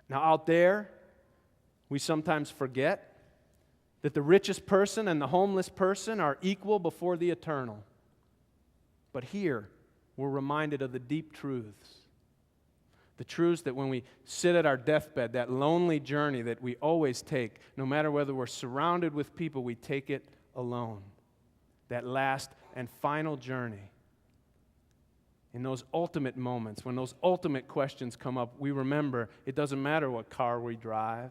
Now, out there, we sometimes forget that the richest person and the homeless person are equal before the eternal. But here, we're reminded of the deep truths. The truths that when we sit at our deathbed, that lonely journey that we always take, no matter whether we're surrounded with people, we take it alone. That last and final journey. In those ultimate moments, when those ultimate questions come up, we remember it doesn't matter what car we drive,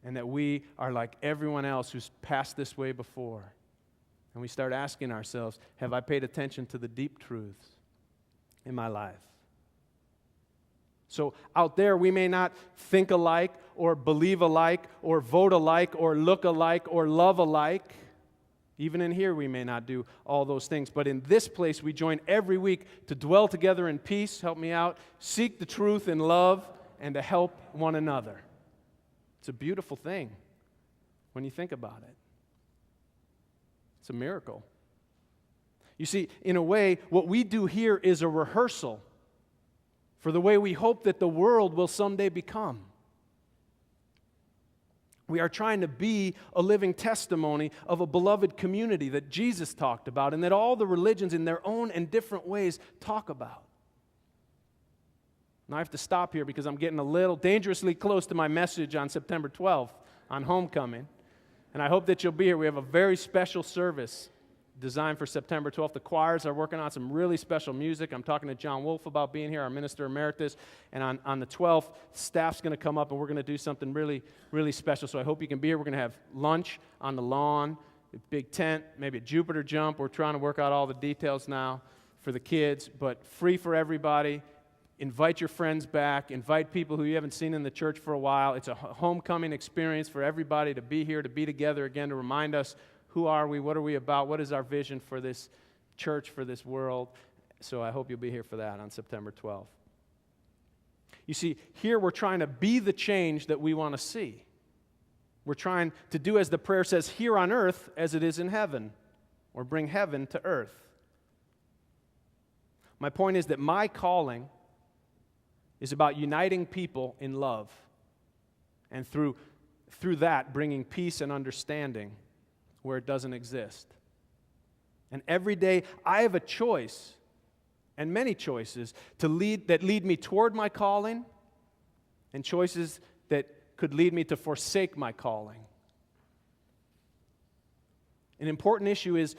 and that we are like everyone else who's passed this way before. And we start asking ourselves, have I paid attention to the deep truths in my life? So out there, we may not think alike or believe alike or vote alike or look alike or love alike. Even in here, we may not do all those things. But in this place, we join every week to dwell together in peace, help me out, seek the truth in love, and to help one another. It's a beautiful thing when you think about it. It's a miracle. You see, in a way, what we do here is a rehearsal for the way we hope that the world will someday become. We are trying to be a living testimony of a beloved community that Jesus talked about and that all the religions in their own and different ways talk about. Now I have to stop here because I'm getting a little dangerously close to my message on September 12th on homecoming. And I hope that you'll be here. We have a very special service designed for September 12th. The choirs are working on some really special music. I'm talking to John Wolf about being here, our minister emeritus. And on the 12th, staff's going to come up and we're going to do something really, really special. So I hope you can be here. We're going to have lunch on the lawn, a big tent, maybe a Jupiter jump. We're trying to work out all the details now for the kids, but free for everybody. Invite your friends back. Invite people who you haven't seen in the church for a while. It's a homecoming experience for everybody to be here, to be together again, to remind us who are we, what are we about, what is our vision for this church, for this world. So I hope you'll be here for that on September 12th. You see, here we're trying to be the change that we want to see. We're trying to do as the prayer says, here on earth as it is in heaven, or bring heaven to earth. My point is that my calling is about uniting people in love, and through that bringing peace and understanding where it doesn't exist. And every day I have a choice, and many choices, that lead me toward my calling, and choices that could lead me to forsake my calling. An important issue is,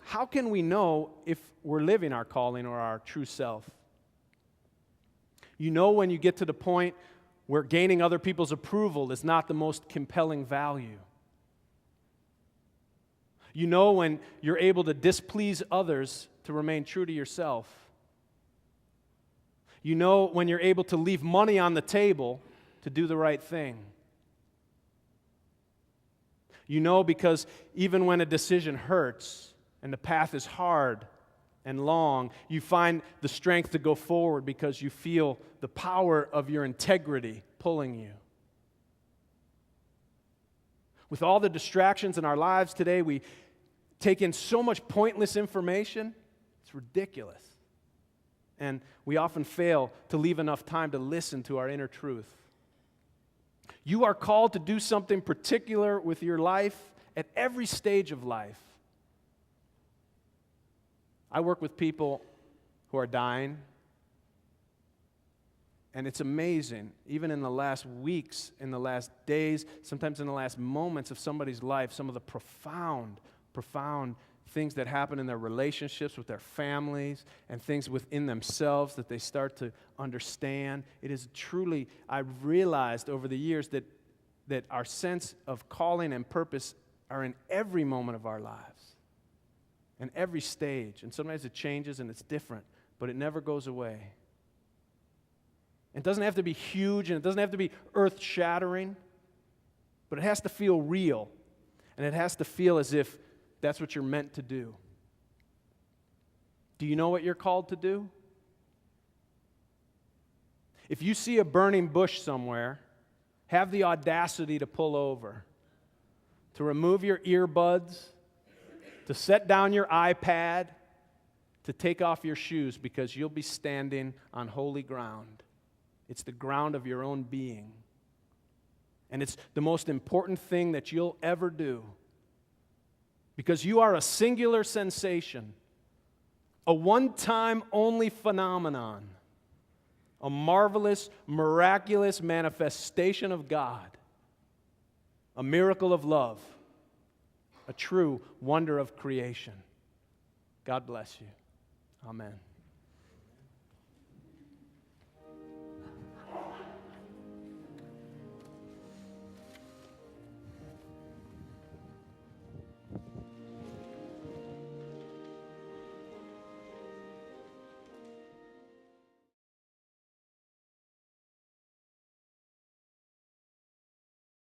how can we know if we're living our calling or our true self? You know when you get to the point where gaining other people's approval is not the most compelling value. You know when you're able to displease others to remain true to yourself. You know when you're able to leave money on the table to do the right thing. You know because even when a decision hurts and the path is hard and long, you find the strength to go forward because you feel the power of your integrity pulling you. With all the distractions in our lives today, we take in so much pointless information, it's ridiculous. And we often fail to leave enough time to listen to our inner truth. You are called to do something particular with your life at every stage of life. I work with people who are dying, and it's amazing, even in the last weeks, in the last days, sometimes in the last moments of somebody's life, some of the profound things that happen in their relationships with their families and things within themselves that they start to understand. It is truly, I've realized over the years that our sense of calling and purpose are in every moment of our lives and every stage. And sometimes it changes and it's different, but it never goes away. It doesn't have to be huge and it doesn't have to be earth-shattering, but it has to feel real, and it has to feel as if that's what you're meant to do. Do you know what you're called to do? If you see a burning bush somewhere, have the audacity to pull over, to remove your earbuds, to set down your iPad, to take off your shoes, because you'll be standing on holy ground It's the ground of your own being. And it's the most important thing that you'll ever do. Because you are a singular sensation, a one-time only phenomenon, a marvelous, miraculous manifestation of God, a miracle of love, a true wonder of creation. God bless you. Amen.